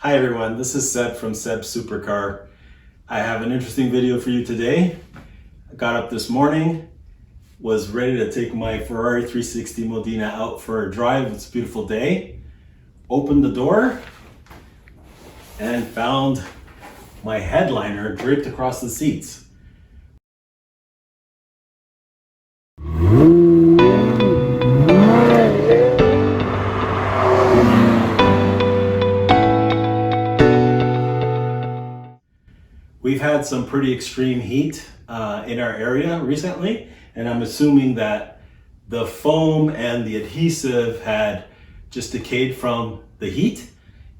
Hi everyone, this is Seb from Seb's Supercar. I have an interesting video for you today. I got up this morning, was ready to take my Ferrari 360 Modena out for a drive. It's a beautiful day. Opened the door and found my headliner draped across the seats. We've had some pretty extreme heat in our area recently, and I'm assuming that the foam and the adhesive had just decayed from the heat,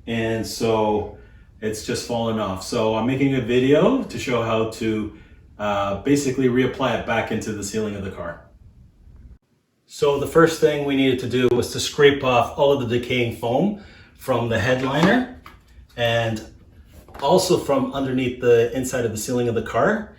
and so it's just fallen off. So I'm making a video to show how to basically reapply it back into the ceiling of the car. So the first thing we needed to do was to scrape off all of the decaying foam from the headliner and also from underneath the inside of the ceiling of the car.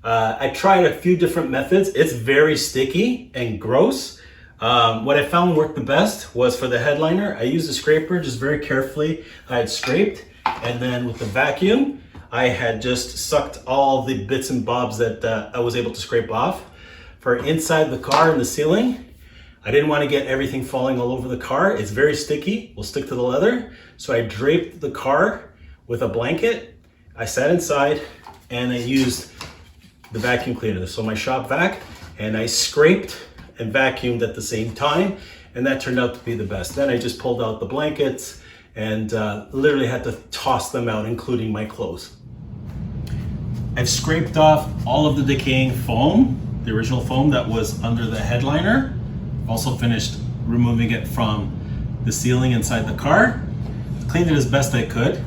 I tried a few different methods. It's very sticky and gross. What I found worked the best was for the headliner. I used a scraper, just very carefully. I had scraped, and then with the vacuum, I had just sucked all the bits and bobs that I was able to scrape off. For inside the car and the ceiling, I didn't want to get everything falling all over the car. It's very sticky, will stick to the leather. So I draped the car with a blanket. I sat inside and I used the vacuum cleaner, so my shop vac, and I scraped and vacuumed at the same time, and that turned out to be the best. Then I just pulled out the blankets and literally had to toss them out, including my clothes. I've scraped off all of the decaying foam, the original foam that was under the headliner. I've also finished removing it from the ceiling inside the car. Cleaned it as best I could.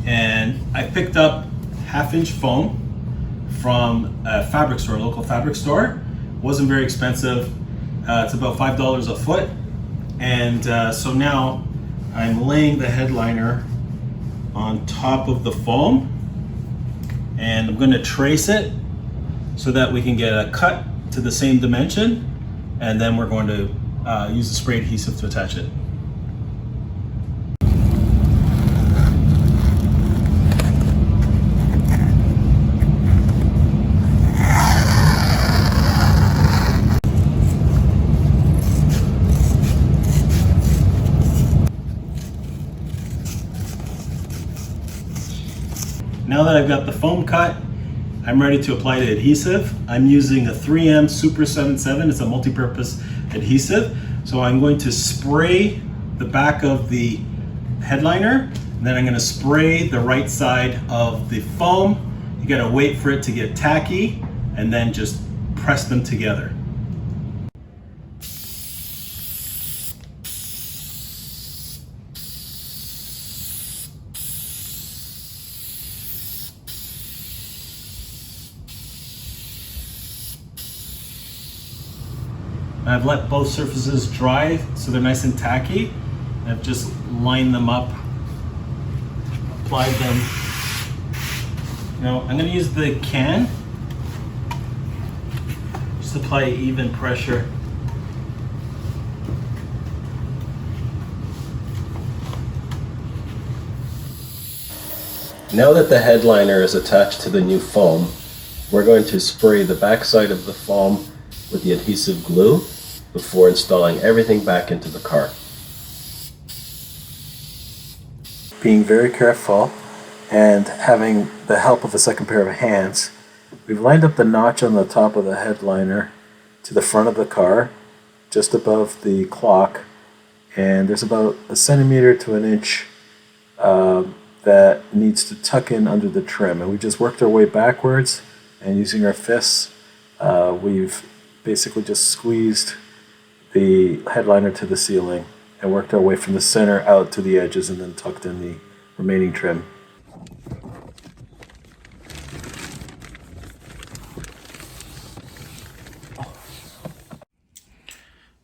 And I picked up 1/2-inch foam from a fabric store, a local fabric store. Wasn't very expensive. It's about $5 a foot. And so now I'm laying the headliner on top of the foam, and I'm going to trace it so that we can get a cut to the same dimension, and then we're going to use the spray adhesive to attach it. Now that I've got the foam cut, I'm ready to apply the adhesive. I'm using a 3M Super 77. It's a multi-purpose adhesive. So I'm going to spray the back of the headliner, and then I'm going to spray the right side of the foam. You got to wait for it to get tacky and then just press them together. I've let both surfaces dry so they're nice and tacky. I've just lined them up, applied them. Now I'm going to use the can, just apply even pressure. Now that the headliner is attached to the new foam, we're going to spray the backside of the foam with the adhesive glue before installing everything back into the car. Being very careful and having the help of a second pair of hands, we've lined up the notch on the top of the headliner to the front of the car, just above the clock, and there's about 1 centimeter to 1 inch that needs to tuck in under the trim. And we just worked our way backwards, and using our fists, we've basically just squeezed the headliner to the ceiling and worked our way from the center out to the edges, and then tucked in the remaining trim.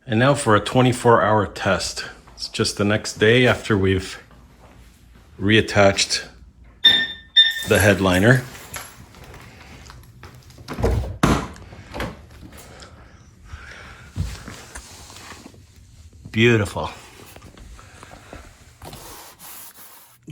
And now for a 24-hour test. It's just the next day after we've reattached the headliner. Beautiful.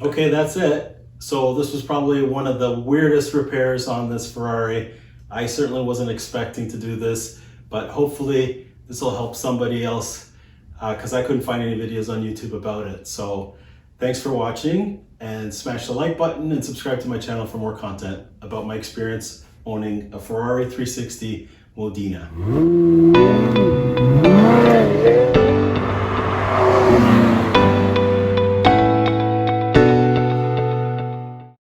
Okay, that's it. So this was probably one of the weirdest repairs on this Ferrari. I certainly wasn't expecting to do this, but hopefully this will help somebody else because I couldn't find any videos on YouTube about it. So thanks for watching, and smash the like button and subscribe to my channel for more content about my experience owning a Ferrari 360 Modena.